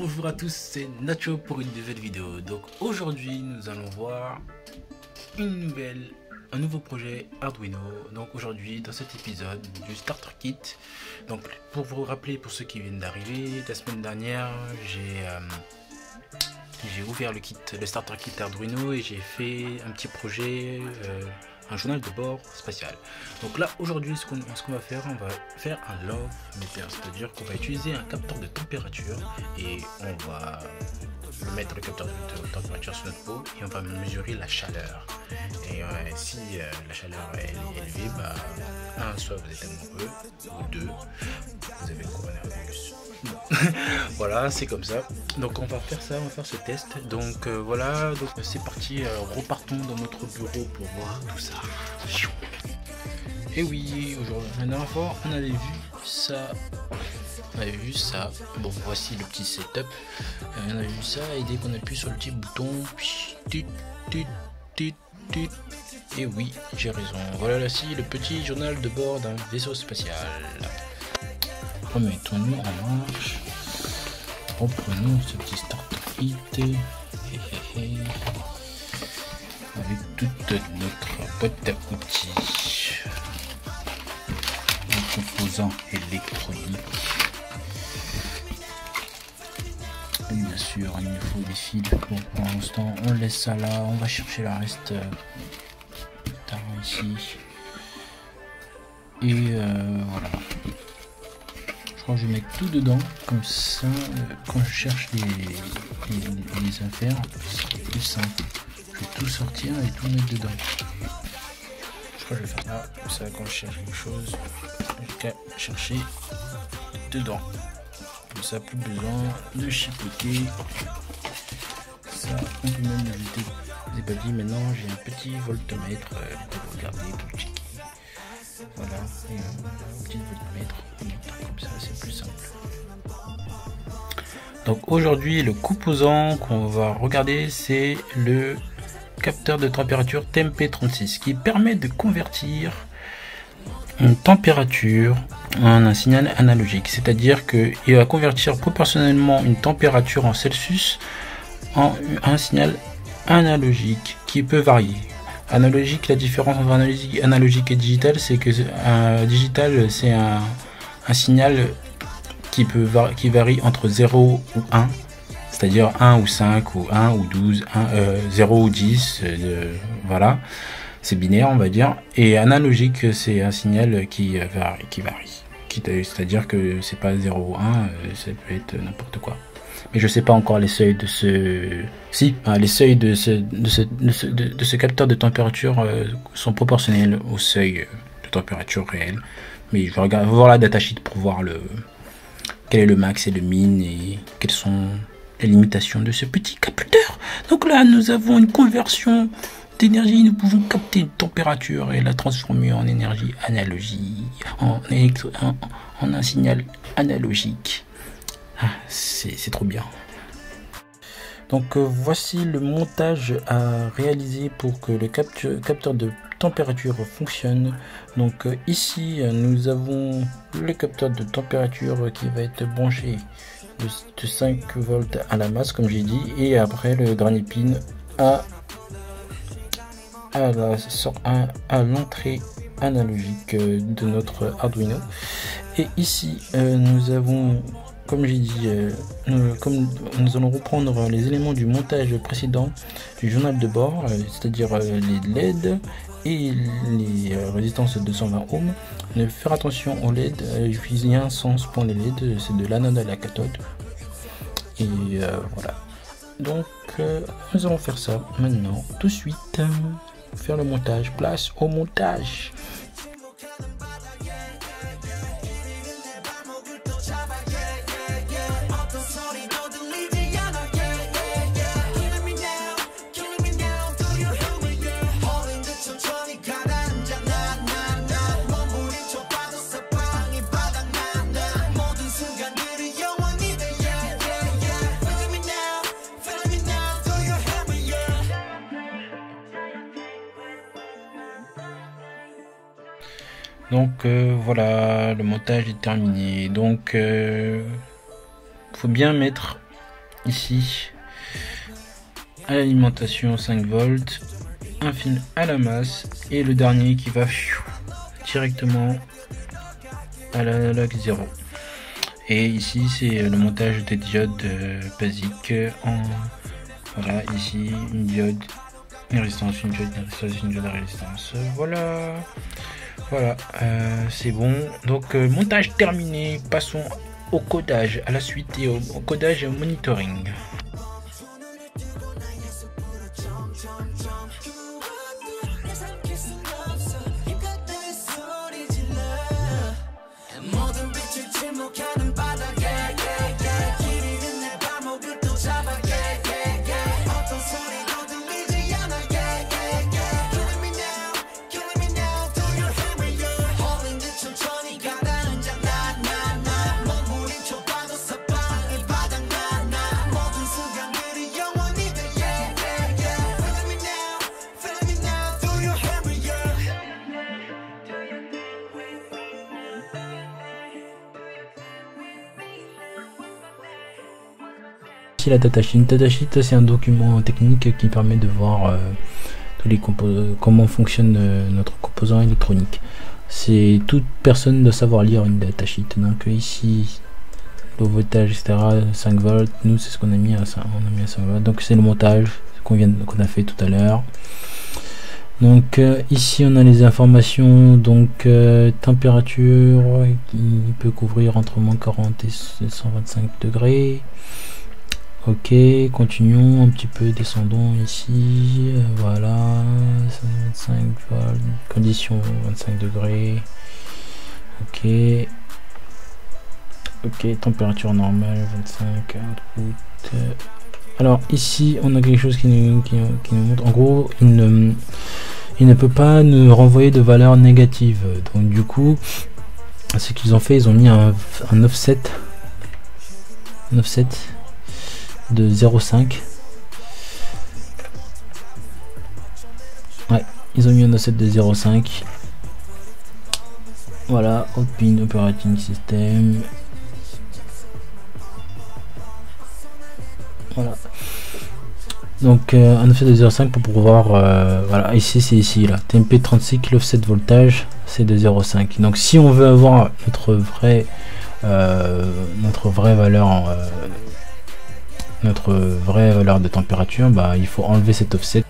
Bonjour à tous, c'est Nacho pour une nouvelle vidéo. Donc aujourd'hui nous allons voir un nouveau projet Arduino. Donc aujourd'hui dans cet épisode du Starter Kit. Donc pour vous rappeler, pour ceux qui viennent d'arriver, la semaine dernière j'ai ouvert le Starter Kit Arduino et j'ai fait un petit projet, un journal de bord spatial. Donc là aujourd'hui ce qu'on va faire, on va faire un love meter, c'est-à-dire qu'on va utiliser un capteur de température et on va mettre le capteur de température sur notre peau et on va mesurer la chaleur. Et si la chaleur elle est élevée, soit vous êtes amoureux, ou deux, vous avez le coronavirus. Bon. Voilà, c'est comme ça. Donc on va faire ça, on va faire ce test. Donc voilà, donc c'est parti, repartons dans notre bureau pour voir tout ça. Et oui, aujourd'hui, la dernière fois, on avait vu ça. Bon, voici le petit setup. On avait vu ça et dès qu'on appuie sur le petit bouton, et oui, j'ai raison. Voilà là-ci le petit journal de bord d'un vaisseau spatial. Remettons-nous en marche. Reprenons ce petit starter kit avec toute notre boîte à outils, les composants électroniques. Et bien sûr, il nous faut des fils. Bon, pour l'instant, on laisse ça là. On va chercher le reste plus tard ici. Et voilà. Je crois que je vais mettre tout dedans, comme ça, quand je cherche les affaires, c'est plus simple. Je vais tout sortir et tout mettre dedans. Je crois que je vais faire là, comme ça, quand je cherche quelque chose, je vais qu'à chercher dedans. Comme ça, plus besoin de chipoter. Ça, on peut même le jeter. Je vous ai pas dit, maintenant j'ai un petit voltmètre pour regarder, pour checker. Voilà, et un petit voltmètre, comme ça c'est plus simple. Donc aujourd'hui le composant qu'on va regarder, c'est le capteur de température TMP36 qui permet de convertir une température en un signal analogique, c'est-à-dire qu'il va convertir proportionnellement une température en Celsius en un signal analogique qui peut varier. Analogique, la différence entre analogique et digital, c'est que digital c'est un signal qui varie entre 0 ou 1, c'est-à-dire 1 ou 5 ou 1 ou 12, 0 ou 10, voilà, c'est binaire on va dire. Et analogique, c'est un signal qui varie, c'est-à-dire que c'est pas 0 ou 1, ça peut être n'importe quoi. Mais je sais pas encore les seuils de les seuils de ce capteur de température sont proportionnels au seuil de température réel. Mais je vais voir la datasheet pour voir quel est le max et le min et quelles sont les limitations de ce petit capteur. Donc là, nous avons une conversion d'énergie. Nous pouvons capter une température et la transformer en énergie analogique, en un signal analogique. Ah, c'est trop bien. Donc voici le montage à réaliser pour que le capteur de température fonctionne. Donc ici nous avons le capteur de température qui va être branché de 5 volts à la masse comme j'ai dit, et après le granny pin à l'entrée analogique de notre Arduino. Et ici nous avons, comme j'ai dit, comme nous allons reprendre les éléments du montage précédent du journal de bord, c'est-à-dire les LED et les résistances de 220 ohms. Faire attention aux LED, il y a un sens pour les LED, c'est de l'anode à la cathode. Et voilà. Donc nous allons faire ça maintenant, tout de suite. Faire le montage, place au montage. Donc voilà, le montage est terminé. Donc faut bien mettre ici à l'alimentation 5 volts, un fil à la masse et le dernier qui va directement à l'analogue 0. Et ici c'est le montage des diodes basiques voilà, ici une diode, une résistance, une diode, une résistance, une diode, résistance. Voilà, c'est bon. Donc montage terminé. Passons au codage, à la suite et au codage et au monitoring. La datasheet. Une datasheet, c'est un document technique qui permet de voir tous les comment fonctionne notre composant électronique. C'est toute personne doit savoir lire une datasheet. Donc ici, le voltage, etc. 5 volts. Nous, c'est ce qu'on a mis à 5 volts. Donc c'est le montage qu'on a fait tout à l'heure. Donc ici on a les informations, donc température qui peut couvrir entre moins 40 et 125 degrés. Ok, continuons un petit peu, descendons ici, voilà, 25 volts, condition 25 degrés, ok, température normale 25, output. Alors ici on a quelque chose qui nous montre, en gros il ne peut pas nous renvoyer de valeur négative, donc du coup ce qu'ils ont fait, ils ont mis un offset de 0,5. Ouais, ils ont mis un offset de 0,5. Voilà, Open Operating System. Voilà. Donc un offset de 0,5 pour pouvoir voilà, ici c'est ici là, TMP36 l'offset voltage c'est de 0,5. Donc si on veut avoir notre vraie valeur de température, bah il faut enlever cet offset.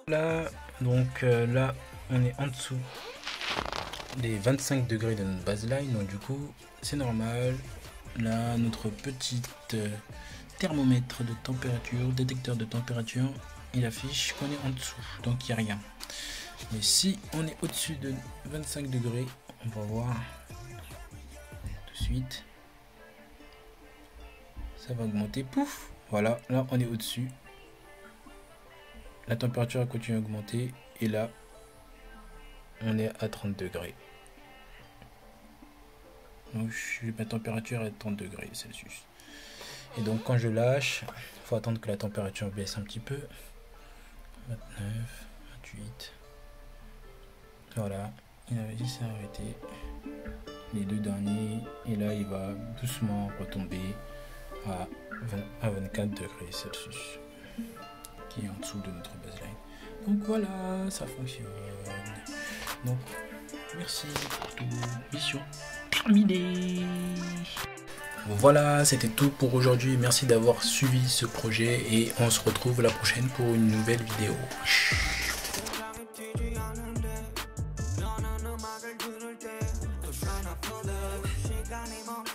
Là, donc là, on est en dessous des 25 degrés de notre baseline, donc du coup, c'est normal. Là, notre petit thermomètre de température, détecteur de température, il affiche qu'on est en dessous, donc il n'y a rien. Mais si on est au-dessus de 25 degrés, on va voir tout de suite. Ça va augmenter, pouf, voilà, là on est au-dessus. La température a continué à augmenter et là on est à 30 degrés. Donc ma température est 30 degrés Celsius. Et donc quand je lâche, il faut attendre que la température baisse un petit peu. 29, 28. Voilà, il s'est arrêté. Les deux derniers. Et là il va doucement retomber à 24 degrés Celsius. Ok. qui est en dessous de notre baseline. Donc voilà, ça fonctionne. Donc merci pour tout. Mission terminée. Voilà, c'était tout pour aujourd'hui. Merci d'avoir suivi ce projet et on se retrouve la prochaine pour une nouvelle vidéo. 시간이 멈